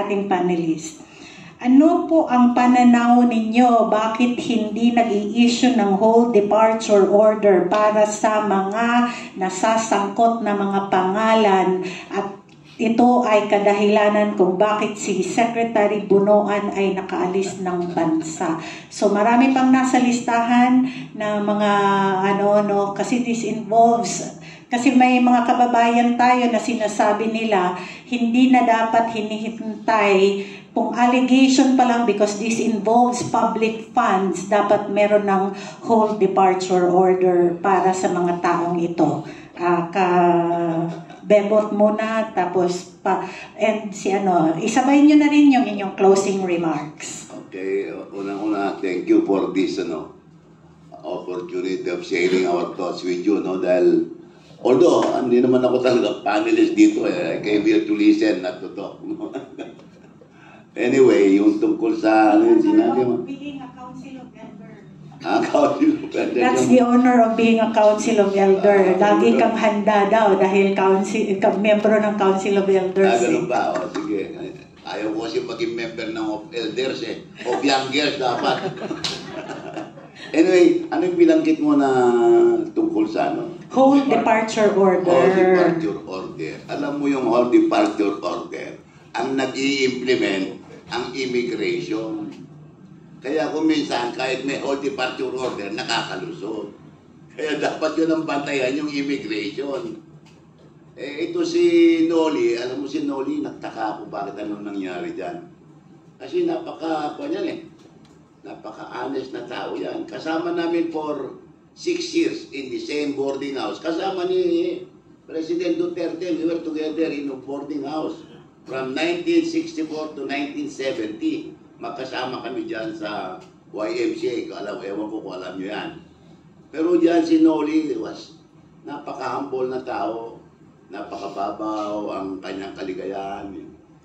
ating panelists. Ano po ang pananaw ninyo? Bakit hindi nag-i-issue ng whole departure order para sa mga nasasangkot na mga pangalan at ito ay kadahilanan kung bakit si Secretary Bunoan ay nakaalis ng bansa. So marami pang nasa listahan na mga kasi this involves, kasi may mga kababayan tayo na sinasabi nila hindi na dapat hinihintay kung allegation pa lang because this involves public funds, dapat meron ng whole departure order para sa mga taong ito. Bebot muna, tapos and isabay nyo na rin yung inyong closing remarks. Okay, unang-una, thank you for this opportunity of sharing our thoughts with you, dahil although hindi naman ako talaga panelist dito, I came here to listen, not to talk. Anyway, yung tungkol sa yung sinabi mo? Being a council of elder. Council of elder. That's the honor of being a council of elder. Lagi kang handa daw dahil membro ng council of elders. Ganun ba? O, sige. Ayaw ko kasi maging member ng of elders Of young girls dapat. Anyway, ano yung bilanggit mo na tungkol sa whole departure order. Whole departure order. Alam mo yung whole departure order, ang nag-i-implement ang immigration. Kaya kung minsan, kahit may whole departure order, nakakalusot. Kaya dapat yun ang bantayan, yung immigration. Ito si Noli, alam mo si Noli, nagtaka ako bakit anong nangyari dyan. Kasi napaka-honest na tao yan. Kasama namin for 6 years in the same boarding house. Kasama ni President Duterte, we were together in a boarding house. From 1964 to 1970, magkasama kami dyan sa YMCA. Ewan ko kung alam nyo yan. Pero dyan si Noli was napaka-humble na tao, napakababaw ang kanyang kaligayahan,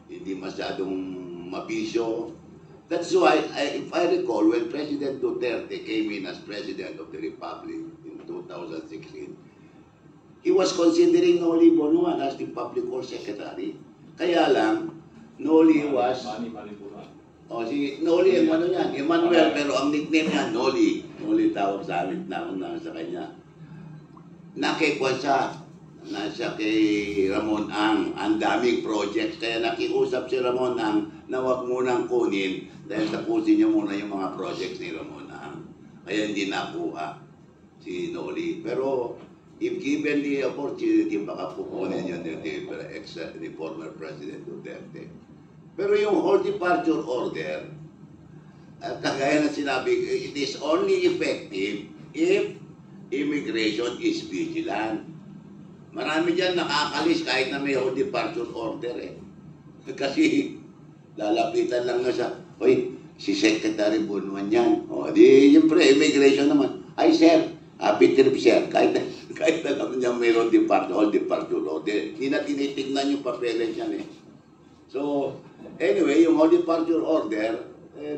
hindi masyadong mabisyo. That's why, if I recall, when President Duterte came in as President of the Republic in 2016, he was considering Noli Bonoan as the Public Works Secretary. Kaya lang, Noli was... si Noli, Emmanuel, pero ang nickname niya, Noli. Noli tawag sa amin na sa kanya. Nakikwan siya. Nasa kay Ramon ang daming projects. Kaya nakiusap si Ramon na wag munang kunin dahil tapusin niya muna yung mga projects ni Ramon Kaya hindi nakuha si Noli. Pero if given the opportunity, baka pupunin yun the former President Duterte. Pero yung whole departure order, kagaya na sinabi, it is only effective if immigration is vigilant. Marami dyan nakakalis kahit na may whole departure order Kasi lalapitan lang na siya, "Hoy, si Secretary Bunoan yan." O, di, siyempre, immigration naman. "Ay, sir, happy trip, sir." Kahit na naman niya mayroon whole departure order. Hindi na tinitignan yung papeles yan So, anyway, yung whole departure order,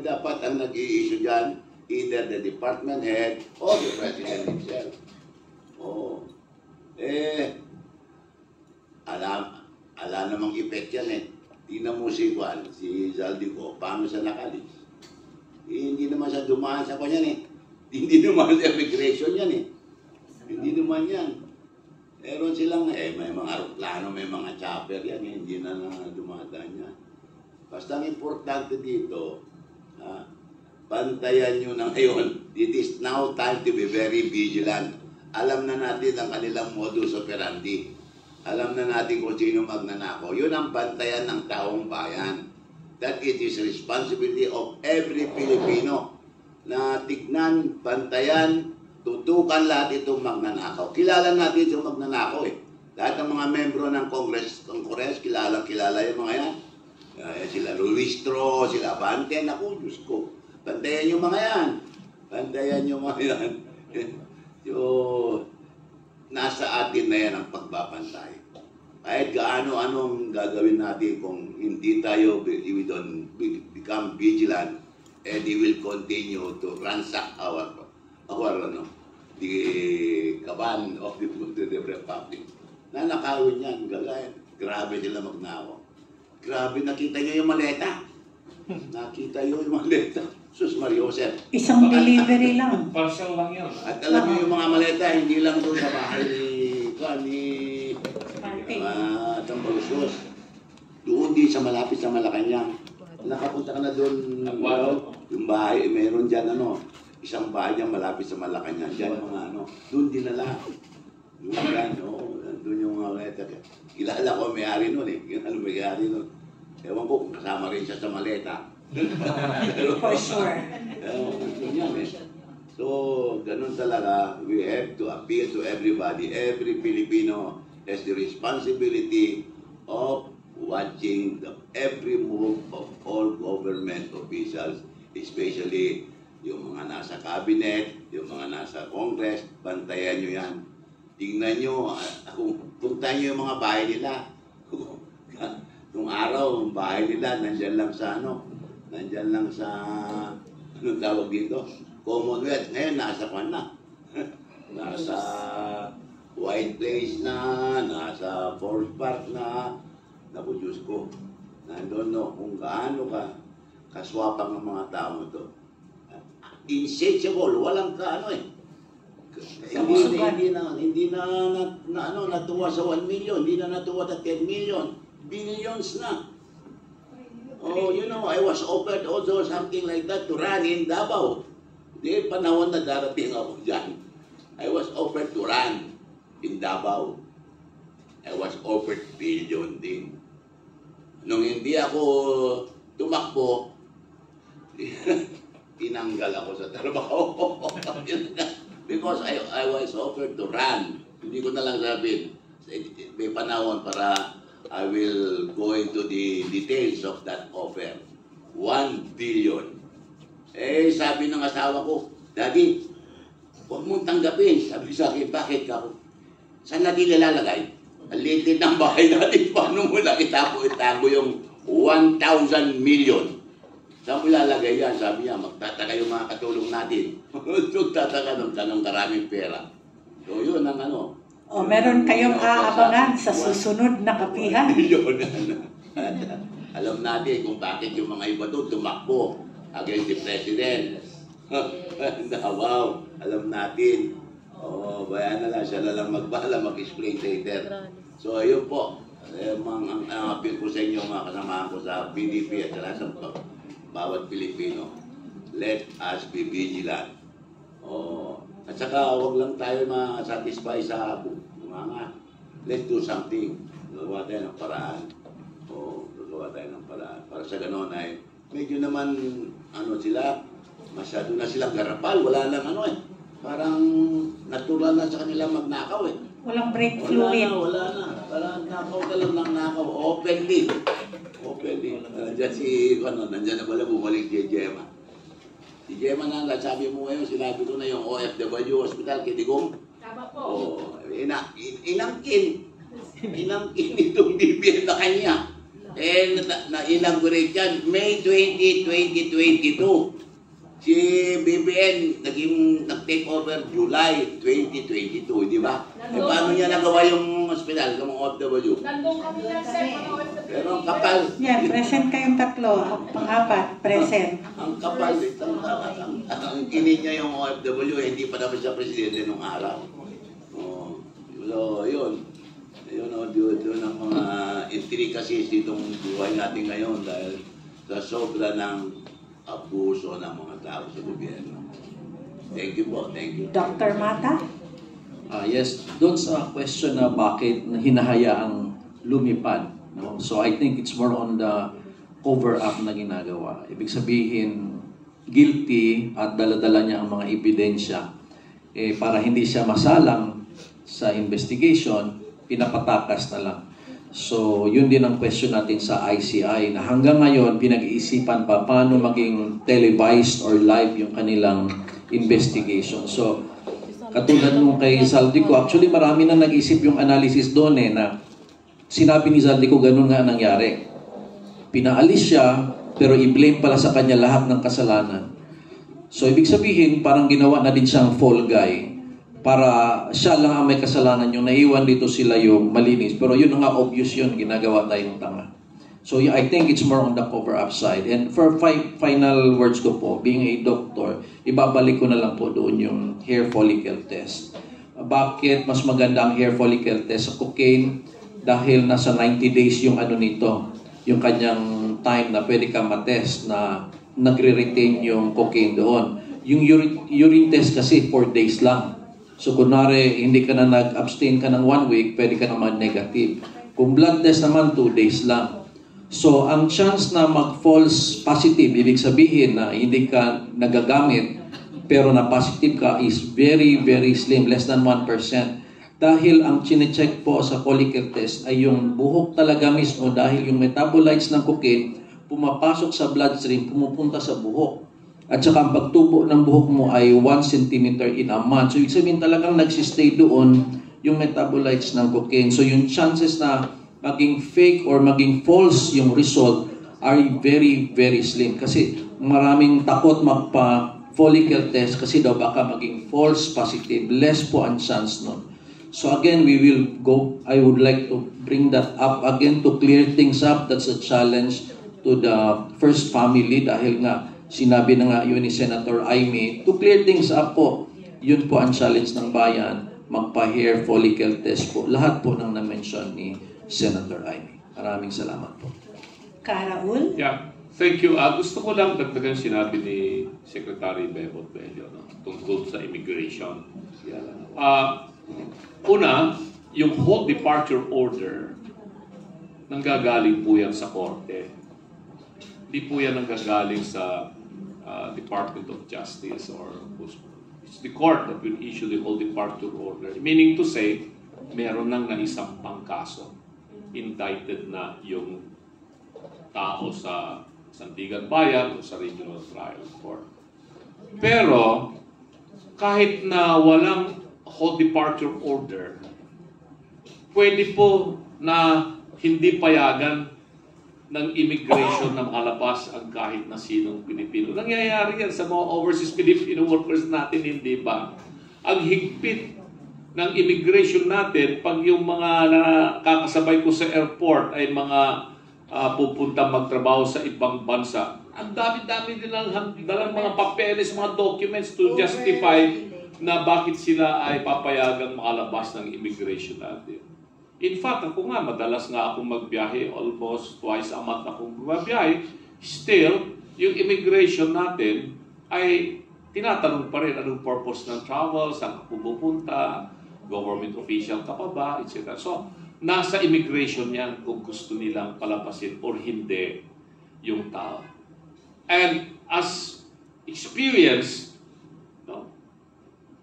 dapat ang nag-i-issue dyan, either the department head or the president himself. Ala namang effect yan Tingnan mo si Zaldico, paano siya nakalis? Hindi naman siya dumaan sa kanya Hindi naman sa immigration yan Hindi naman yan. Meron silang, may mga aeroplano, may mga chopper yan hindi na dumadaan yan. Basta ang importante dito, bantayan nyo na ngayon. It is now time to be very vigilant. Alam na natin ang kanilang modus operandi. Alam na natin kung sino magnanakaw. Yun ang bantayan ng taong bayan. That it is responsibility of every Filipino na tignan, bantayan, tutukan lahat itong magnanakaw. Kilala natin itong magnanakaw Lahat ng mga membro ng Congress, kilala yung mga yan. Sila Luistro, sila Abante, naku, Diyos ko. Bantayan yung mga yan. Bantayan yung mga yan. Nasa atin na yan ang pagbabantay. Kahit gaano-anong gagawin natin kung hindi tayo, we don't become vigilant, and we will continue to ransack the kaban of the Republic. Nanakawin yan, grabe sila magnakaw. Grabe, nakita niyo yung maleta. Nakita niyo yung maleta. Sus Mario Joseph. Isang delivery lang. Parcel lang yun. At alam niyo yung mga maleta, hindi lang doon sa bahay ni Tambalusos. Doon din sa malapit sa Malacanang. Nakapunta ka na doon, yung bahay, meron dyan isang bahay dyan malapit sa Malacanang. Dyan mga doon dinala. Doon yung mga maleta. Kilala ko may-ari nun may-ari nun. Ewan ko kung kasama rin siya sa maleta. For sure. So, ganun talaga, we have to appeal to everybody. Every Filipino has the responsibility of watching every move of all government officials, especially yung mga nasa cabinet, yung mga nasa Congress. Bantayan nyo yan. Tingnan nyo, puntahan nyo yung mga bahay nila. Nung araw, ang bahay nila, nandyan lang sa anong tawag dito? Commonwealth. Ngayon, nasa kwan na. Nasa White Place na, nasa Forest Park na. Naku, Diyos ko. Nandun, kung gaano kaswapang ng mga tao ito. Insatiable, walang hindi na natuwa sa 1 million, hindi na natuwa sa 10 million. Billions na. Oh, I was offered also something like that to run in Davao. Di panahon na darating ako dyan. I was offered to run in Davao. I was offered billion din. Nung hindi ako tumakbo, tinanggal ako sa trabaho. Because I was offered to run. Hindi ko na lang sabihin. May panahon para I will go into the details of that offer. 1 billion. Sabi ng asawa ko, Daddy, huwag mong tanggapin. Sabi sa akin, bakit ka? Saan natin nilalagay? Ang liit ng bahay natin. Paano mo lang itago yung 1,000 million? Saan mo ilalagay yan? Sabi niya, magtataka yung mga katulong natin. Magtataka ng karaming pera. So yun ang meron kayong aabangan sa susunod na kapihan. Alam natin kung bakit yung mga iba doon tumakbo against the president. Wow, alam natin. Bayan na lang, siya na lang magbahala, mag-explain later. So ayun po, ang appeal ko sa inyo mga kasamahan ko sa PDP at sa bawat Pilipino. Let us be vigilant. At saka huwag lang tayo ma-satisfy sa mga. Let's do something. Gagawa tayo ng paraan. Gagawa tayo ng paraan. Para sa gano'n ay medyo naman sila, masyado na silang garapal. Wala lang parang natural na sa kanila magnakaw Walang break fluid. Wala na. Parang nakaw ka lang ng nakaw. Openly. Nandiyan na pala bumalik si Gemma. Si Gemma na sabi mo ngayon, sinabi ko na yung OFW Hospital, Kidigong. Tama po. Inangkin itong BBM na kanya. Na-inaugurate yan, May 20, 2022. Si BBM nag-take over July 2022, di ba? Paano niya nagawa yung hospital, yung OFW? Nandun kami lang, sir, mga OFW. Pero ang kapal. Present kayong tatlo. Pang-apat, present. Ang kapal, ang kinid niya yung OFW, hindi pa naman siya presidente nung araw. So, yun. Yun ang mga intricacies ditong buhay natin ngayon dahil sa sobra ng abuso ng mga tao sa gobyerno. Thank you po. Thank you. Dr. Mata? Yes, doon sa question na bakit hinahayaang lumipad. No? So I think it's more on the cover-up na ginagawa. Ibig sabihin, guilty at dala-dala niya ang mga ebidensya. Para hindi siya masalang sa investigation, pinapatakas na lang. So, yun din ang question natin sa ICI na hanggang ngayon, pinag-iisipan pa paano maging televised or live yung kanilang investigation. So, katulad nung kay Zaldico, actually marami na nag-isip yung analysis doon na sinabi ni Zaldico ganun nga nangyari. Pinaalis siya, pero i-blame pala sa kanya lahat ng kasalanan. So, ibig sabihin, parang ginawa na din siyang fall guy para siya lang ang may kasalanan yung naiwan dito sila yung malinis. Pero yun nga, obvious yun, ginagawa tayong tanga. So yeah, I think it's more on the cover-up side. And for final words ko po, being a doctor, ibabalik ko na lang po doon yung hair follicle test. Bakit mas maganda ang hair follicle test sa cocaine? Dahil nasa 90 days yung ano nito, yung kanyang time na pwede ka matest na nagre-retain yung cocaine doon. Yung urine test kasi 4 days lang. So kunwari, hindi ka na nag-abstain ka ng 1 week, pwede ka naman negative. Kung blood test naman, 2 days lang. So, ang chance na mag-false positive, ibig sabihin na hindi ka nagagamit, pero na positive ka is very, very slim, less than 1%. Dahil ang chinecheck po sa follicle test ay yung buhok talaga mismo dahil yung metabolites ng cocaine pumapasok sa bloodstream, pumupunta sa buhok. At saka ang pagtubo ng buhok mo ay 1 cm in a month. So, ibig sabihin talagang nagsistay doon yung metabolites ng cocaine. So, yung chances na maging fake or maging false yung result are very, very slim. Kasi maraming takot magpa-follicle test kasi daw baka maging false positive. Less po ang chance nun. So again, we will go, I would like to bring that up again to clear things up. That's a challenge to the first family dahil nga sinabi na nga yun ni Senator Aimee. To clear things up po, yun po ang challenge ng bayan, magpa-hair follicle test po. Lahat po ng na-mention ni Senator Aimee. Maraming salamat po. Karaul? Yeah, thank you. Gusto ko lang dagdagan sinabi ni Secretary Bebot Bello tungkol sa immigration. Una, yung whole departure order, nanggagaling po yan sa korte. Hindi po yan nanggagaling sa Department of Justice or it's the court that will issue the whole departure order. Meaning to say, meron nang naisampang kaso. Indicted na yung tao sa Sandigan Bayan o sa Regional Trial Court. Pero, kahit na walang whole departure order, pwede po na hindi payagan ng immigration na makalabas ang kahit na sinong Pilipino. Nangyayari yan sa mga overseas Filipino workers natin, hindi ba? Ang higpit ng immigration natin, pag yung mga nakakasabay ko sa airport ay mga pupunta magtrabaho sa ibang bansa, ang dami-dami din dalang mga papeles, mga documents to justify na bakit sila ay papayagang makalabas ng immigration natin. In fact, ako nga, madalas nga akong magbiyahe, almost twice a month akong magbiyahe, still, yung immigration natin ay tinatanong pa rin anong purpose ng travel, saan ka pupunta, government official ka pa ba, etc. So, nasa immigration yan kung gusto nilang palabasin or hindi yung tao. And as experience, no,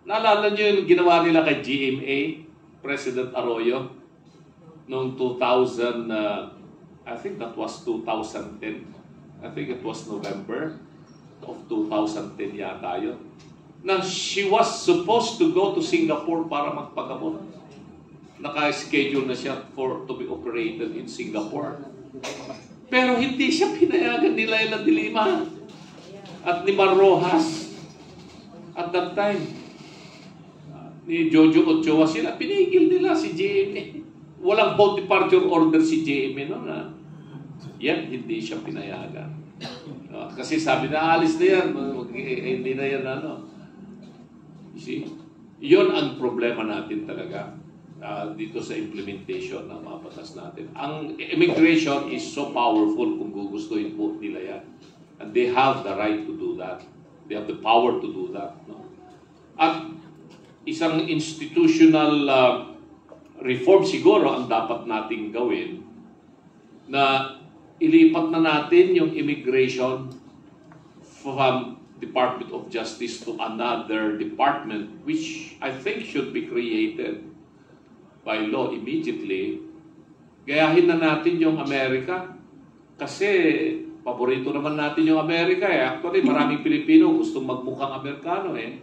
naalala nyo yung ginawa nila kay GMA, President Arroyo, noong 2000, I think that was 2010. I think it was November of 2010 yata yun. Na she was supposed to go to Singapore para magpagamot. Naka-schedule na siya to be operated in Singapore. Pero hindi siya pinayagan ni Laila de Lima at ni Mar Rojas at that time. Ni Jojo Ochoa sila, pinigil nila si JMA. Walang whole departure order si JMA no, na yan, hindi siya pinayagan. Kasi sabi na, alis na yan, hindi na yan ano. You see? Yun ang problema natin talaga dito sa implementation ng mga batas natin. Ang immigration is so powerful kung gugustuhin po nila yan. And they have the right to do that. They have the power to do that. No? At isang institutional reform siguro ang dapat nating gawin na ilipat na natin yung immigration from Department of Justice to another department which I think should be created by law immediately. Gayahin na natin yung Amerika kasi paborito naman natin yung Amerika eh. Actually, maraming Pilipino gustong magmukhang Amerikano eh.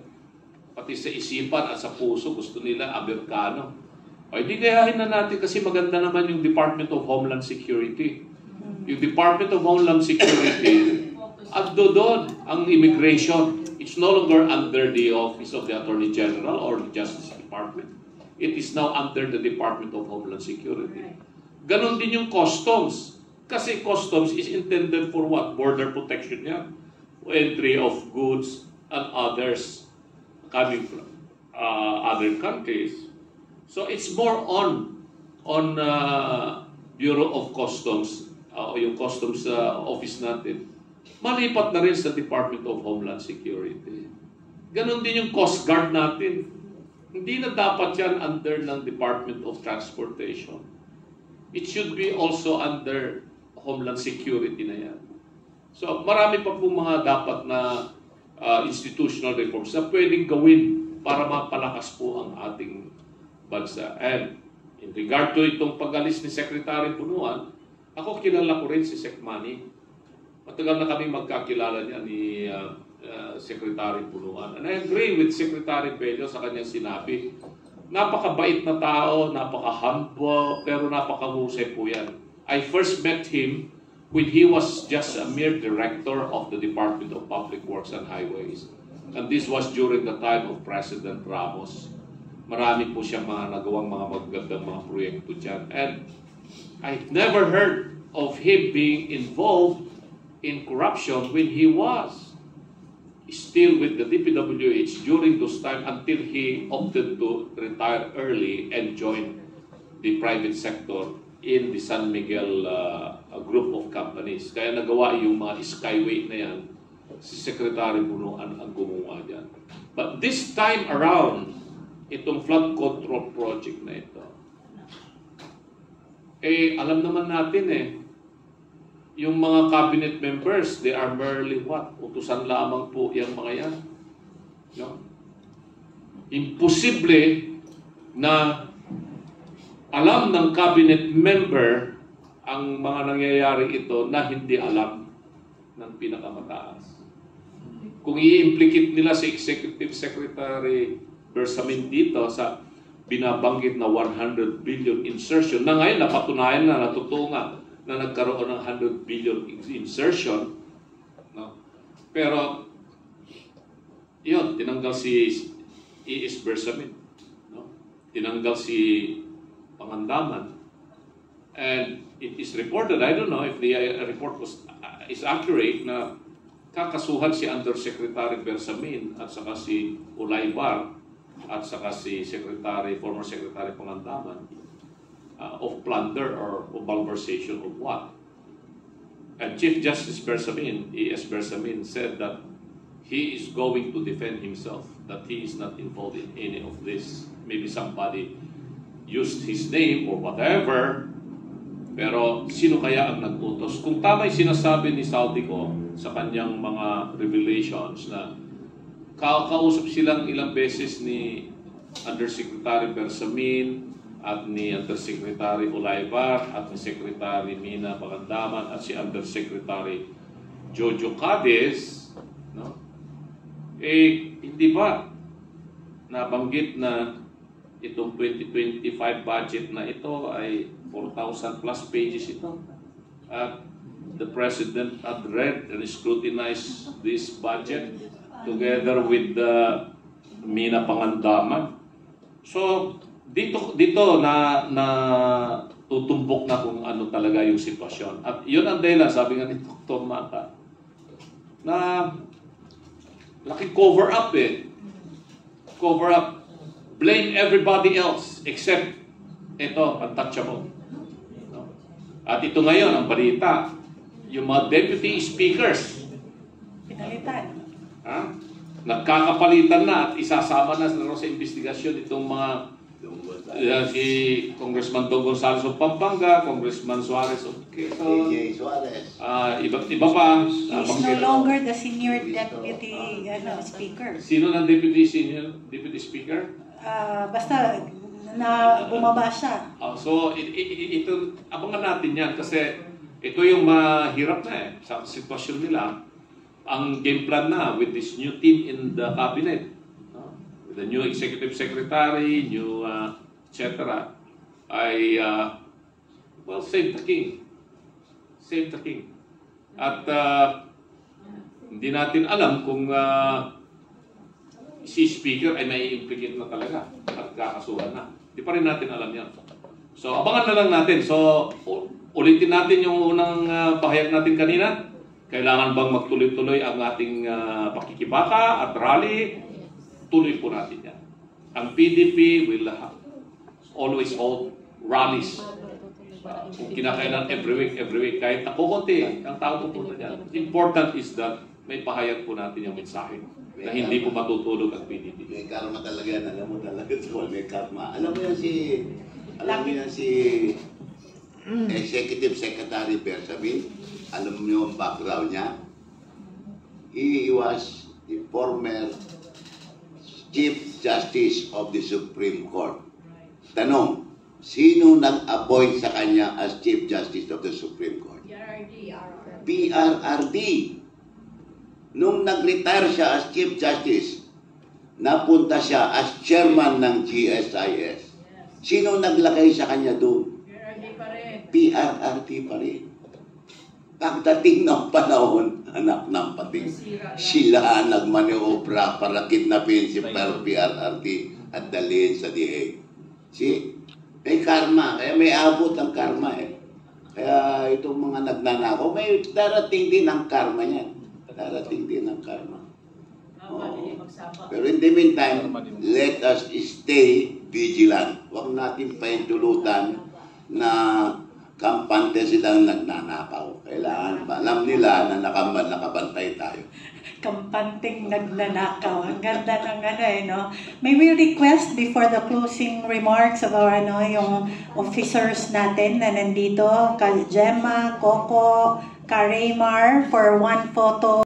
Pati sa isipan at sa puso gusto nila Amerikano. O hindi gayahin na natin kasi maganda naman yung Department of Homeland Security. Yung Department of Homeland Security at doon ang immigration. It's no longer under the Office of the Attorney General or the Justice Department. It is now under the Department of Homeland Security. Ganon din yung customs. Kasi customs is intended for what? Border protection yan. Entry of goods and others coming from other countries. So it's more on Bureau of Customs, yung Customs Office natin. Malipat na rin sa Department of Homeland Security. Ganon din yung Coast Guard natin. Hindi na dapat yan under ng Department of Transportation. It should be also under Homeland Security na yan. So marami pa pong mga dapat na institutional reforms na pwedeng gawin para mapalakas po ang ating bansa. And in regard to itong pag-alis ni Secretary Punuan, ako kilala ko rin si Sec Manny. Matagal na kami magkakilala niya ni Secretary Punuan. And I agree with Secretary Bello sa kanyang sinabi. Napakabait na tao, napaka-humble, pero napakahusay po yan. I first met him when he was just a mere director of the Department of Public Works and Highways. And this was during the time of President Ramos. Marami po siyang mga nagawang mga magagandang mga proyekto dyan. And I've never heard of him being involved in corruption when he was still with the DPWH during those time until he opted to retire early and join the private sector in the San Miguel group of companies. Kaya nagawa yung mga skyway na yan, si Secretary Punuan ang gumawa dyan. But this time around, itong flood control project na ito, alam naman natin yung mga cabinet members, they are merely what? Utusan lamang po yung mga yan. No? Imposible na alam ng cabinet member ang mga nangyayari ito na hindi alam ng pinakamataas. Kung i-implicate nila si Executive Secretary Bersamin dito sa binabanggit na 100 billion insertion, na ngayon napatunayan na natutunga na nagkaroon ng 100 billion insertion, no? Pero yun, tinanggal si E.S. Bersamin, no? Tinanggal si Pangandaman, and it is reported, I don't know if the report is accurate, na kakasuhan si Undersecretary Bersamin at saka si Ulaybar at saka si former Secretary Pangandaman of plunder or of malversation of what? And Chief Justice Bersamin, E.S. Bersamin, said that he is going to defend himself, that he is not involved in any of this. Maybe somebody used his name or whatever, pero sino kaya ang nag-utos? Kung tama yung sinasabi ni Saldico sa kanyang mga revelations na kausap silang ilang beses ni Undersecretary Bersamin at ni Undersecretary Ulaybar at ni Secretary Mina Pangandaman at si Undersecretary Jojo Cadiz, no? Hindi ba nabanggit na itong 2025 budget na ito ay 4,000 plus pages ito? At the President had read and scrutinized this budget together with Mina Pangandaman. So, dito na tutumbok na kung ano talaga yung sitwasyon. At yun ang dahilan, sabi nga ni Dr. Mata, na laking cover up Cover up. Blame everybody else except ito, untouchable. No? At ito ngayon, ang balita, yung mga deputy speakers, pinalitan. Nagkakapalitan na at isasama na sa investigasyon itong mga si Congressman Don Gonzales of Pampanga, Congressman Suarez of Quezon, Suarez. iba pa. He's no longer the senior deputy speaker. Sino ng deputy speaker? Basta na bumaba siya. So ito, abangan natin yan kasi ito yung mahirap na sa sitwasyon nila. Ang game plan na with this new team in the cabinet, with the new executive secretary, new etc. ay save the king. Save the king. At hindi natin alam kung si speaker ay may implicate na talaga at kakasuhan na. Di pa rin natin alam yan. So, abangan na lang natin. So, ulitin natin yung unang pahayag natin kanina. Kailangan bang magtuloy-tuloy ang ating pakikibaka at rally? Tuloy po natin yan. Ang PDP will always hold rallies. Kung kinakailan every week, kahit na kukunti, ang tao pupunta dyan. Important is that may pahayag po natin yung mensahe na hindi po matutulog ang PDP. May karma talaga yan. Alam mo talaga ito. May karma. Alam mo yan si Executive Secretary Bersamin. Alam mo yung background niya? He was the former Chief Justice of the Supreme Court. Tanong, sino nag-appoint sa kanya as Chief Justice of the Supreme Court? PRRD. Nung nag-retire siya as Chief Justice, napunta siya as Chairman ng GSIS. Sino naglagay sa kanya doon? PRRD pa rin. Pagdating ng panahon, anak ng pating, sila nagmaniobra para kidnapin si PRRD at dalhin sa DA. See? May karma. Kaya may abot ang karma eh. Kaya itong mga nagnanakaw, may darating din ang karma niyan. Darating din ang karma. Pero in the meantime, let us stay vigilant. Huwag natin paintulutan na kampante silang nagnanakaw. Kailangan ba? Alam nila na nakabantay tayo. Kampanteng nagnanakaw. Ang ganda ng no? May we request before the closing remarks of our, yung officers natin na nandito, Kal Gemma, Coco, Ka Raymar, for one photo.